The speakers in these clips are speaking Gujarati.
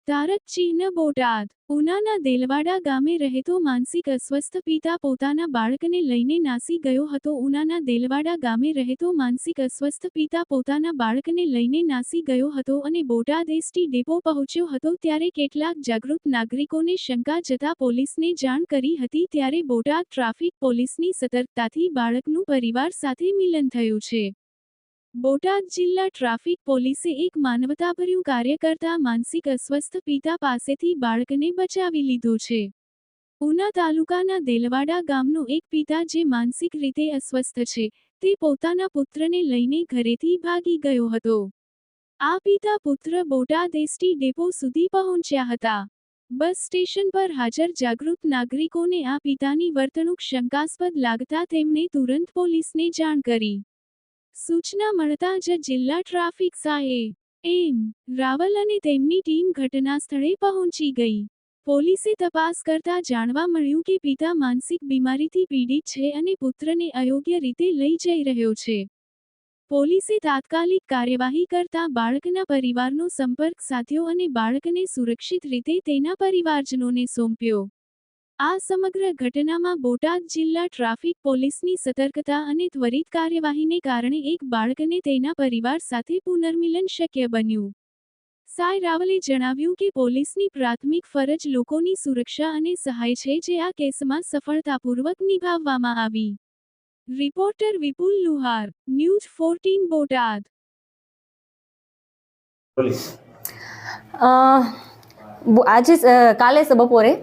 તારક ચિહ્ન બોટાદ ઉનાના દેલવાડા ગામે રહેતો માનસિક અસ્વસ્થ પિતા પોતાના બાળકને લઈને નાસી ગયો હતો. ઉનાના દેલવાડા ગામે રહેતો માનસિક અસ્વસ્થ પિતા પોતાના બાળકને લઈને નાસી ગયો હતો અને બોટાદ એસટી ડેપો પહોંચ્યો હતો ત્યારે કેટલાક જાગૃત નાગરિકોને શંકા જતા પોલીસને જાણ કરી હતી. ત્યારે બોટાદ ટ્રાફિક પોલીસની સતર્કતાથી બાળકનું પરિવાર સાથે મિલન થયું છે. બોટાદ જિલ્લા ટ્રાફિક પોલીસે એક માનવતાભર્યું કાર્ય કરતા માનસિક અસ્વસ્થ પિતા પાસેથી બાળકને બચાવી લીધો છે. ઉના તાલુકાના દેલવાડા ગામનો એક પિતા જે માનસિક રીતે અસ્વસ્થ છે તે પોતાના પુત્રને લઈને ઘરેથી ભાગી ગયો હતો. આ પિતા પુત્ર બોટાદ એસટી ડેપો સુધી પહોંચ્યા હતા. બસ સ્ટેશન પર હાજર જાગૃત નાગરિકોને આ પિતાની વર્તણૂક શંકાસ્પદ લાગતા તેમણે તુરંત પોલીસને જાણ કરી. સૂચના મળતા જ જિલ્લા ટ્રાફિક સાહેબ રાવલ અને તેમની ટીમ ઘટના સ્થળે પહોંચી ગઈ. પોલીસે તપાસ કરતા જાણવા મળ્યું કે પિતા માનસિક બીમારીથી પીડિત છે અને પુત્રને અયોગ્ય રીતે લઈ જઈ રહ્યો છે. પોલીસે તાત્કાલિક કાર્યવાહી કરતા બાળકના પરિવારનો સંપર્ક સાધ્યો અને બાળકને સુરક્ષિત રીતે તેના પરિવારજનોને સોંપ્યો. આ સમગ્ર ઘટનામાં બોટાદ જિલ્લા ટ્રાફિક પોલીસની સતર્કતા અને ત્વરિત કાર્યવાહીને કારણે એક બાળકને તેના પરિવાર સાથે પુનર્મિલન શક્ય બન્યું. સાય રાવલે જણાવ્યું કે પોલીસની પ્રાથમિક ફરજ લોકોની સુરક્ષા અને સહાય છે જે આ કેસમાં સફળતાપૂર્વક નિભાવવામાં આવી. રિપોર્ટર વિપુલ લુહાર, ન્યૂઝ 14 બોટાદ. આજે કાલે બપોરે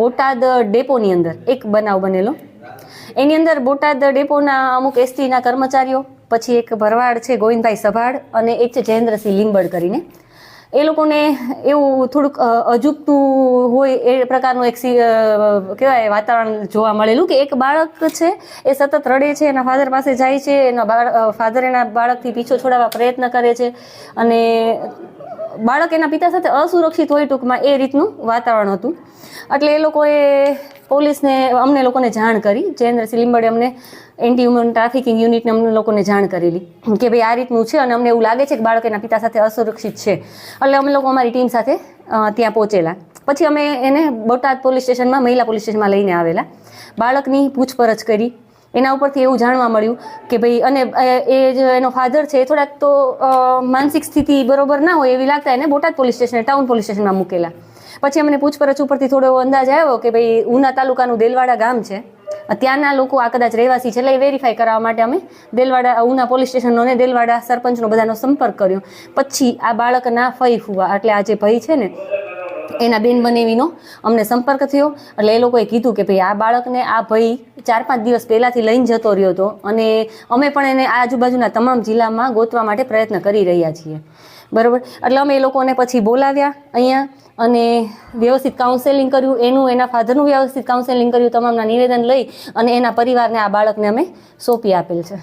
બોટાદ ડેપોની અંદર એક બનાવ બનેલો. એની અંદર બોટાદ ડેપોના અમુક એસટીના કર્મચારીઓ, પછી એક ભરવાડ છે ગોવિંદભાઈ સભાડ અને એક છે જયેન્દ્રસિંહ લીંબડ કરીને, એ લોકોને એવું થોડુંક અજુગતું હોય એ પ્રકારનું એક કહેવાય વાતાવરણ જોવા મળેલું કે એક બાળક છે એ સતત રડે છે, એના ફાધર પાસે જાય છે, એના ફાધર એના બાળકથી પીછો છોડાવવા પ્રયત્ન કરે છે અને બાળક એના પિતા સાથે અસુરક્ષિત હોય, ટૂંકમાં એ રીતનું વાતાવરણ હતું. એટલે એ લોકોએ પોલીસને અમને લોકોને જાણ કરી, જયેન્દ્રસિંહ લીંબડે અમને એન્ટી હ્યુમન ટ્રાફિકિંગ યુનિટને અમને લોકોને જાણ કરેલી કે ભાઈ આ રીતનું છે અને અમને એવું લાગે છે કે બાળક એના પિતા સાથે અસુરક્ષિત છે. એટલે અમે લોકો અમારી ટીમ સાથે ત્યાં પહોંચેલા. પછી અમે એને બોટાદ પોલીસ સ્ટેશનમાં, મહિલા પોલીસ સ્ટેશનમાં લઈને આવેલા. બાળકની પૂછપરછ કરી. એના ઉપરથી એવું જાણવા મળ્યું કે ભાઈ, અને એ જે એનો ફાધર છે એ થોડાક તો માનસિક સ્થિતિ બરોબર ના હોય એવી લાગતા એને Botad police station, town police સ્ટેશનમાં મૂકેલા. પછી અમને પૂછપરછ ઉપરથી થોડો એવો અંદાજ આવ્યો કે ભાઈ ઉના તાલુકાનું દેલવાડા ગામ છે, ત્યાંના લોકો આ કદાચ રહેવાસી છે. એટલે એ વેરીફાઈ કરવા માટે અમે દેલવાડા ઉના પોલીસ સ્ટેશનનો અને દેલવાડા સરપંચનો બધાનો સંપર્ક કર્યો. પછી આ બાળકના ફઈ ફુવા, એટલે આ જે ભાઈ છે ને એના બેન બનેવીનો અમને સંપર્ક થયો. એટલે એ લોકોએ કીધું કે ભાઈ આ બાળકને આ ભાઈ 4-5 દિવસ પહેલાંથી લઈને જતો રહ્યો હતો અને અમે પણ એને આજુબાજુના તમામ જિલ્લામાં ગોતવા માટે પ્રયત્ન કરી રહ્યા છીએ. બરાબર. એટલે અમે એ લોકોને પછી બોલાવ્યા અહીંયા અને વ્યવસ્થિત કાઉન્સેલિંગ કર્યું, એના ફાધરનું વ્યવસ્થિત કાઉન્સેલિંગ કર્યું, તમામના નિવેદન લઈ અને એના પરિવારને આ બાળકને અમે સોંપી આપેલ છે.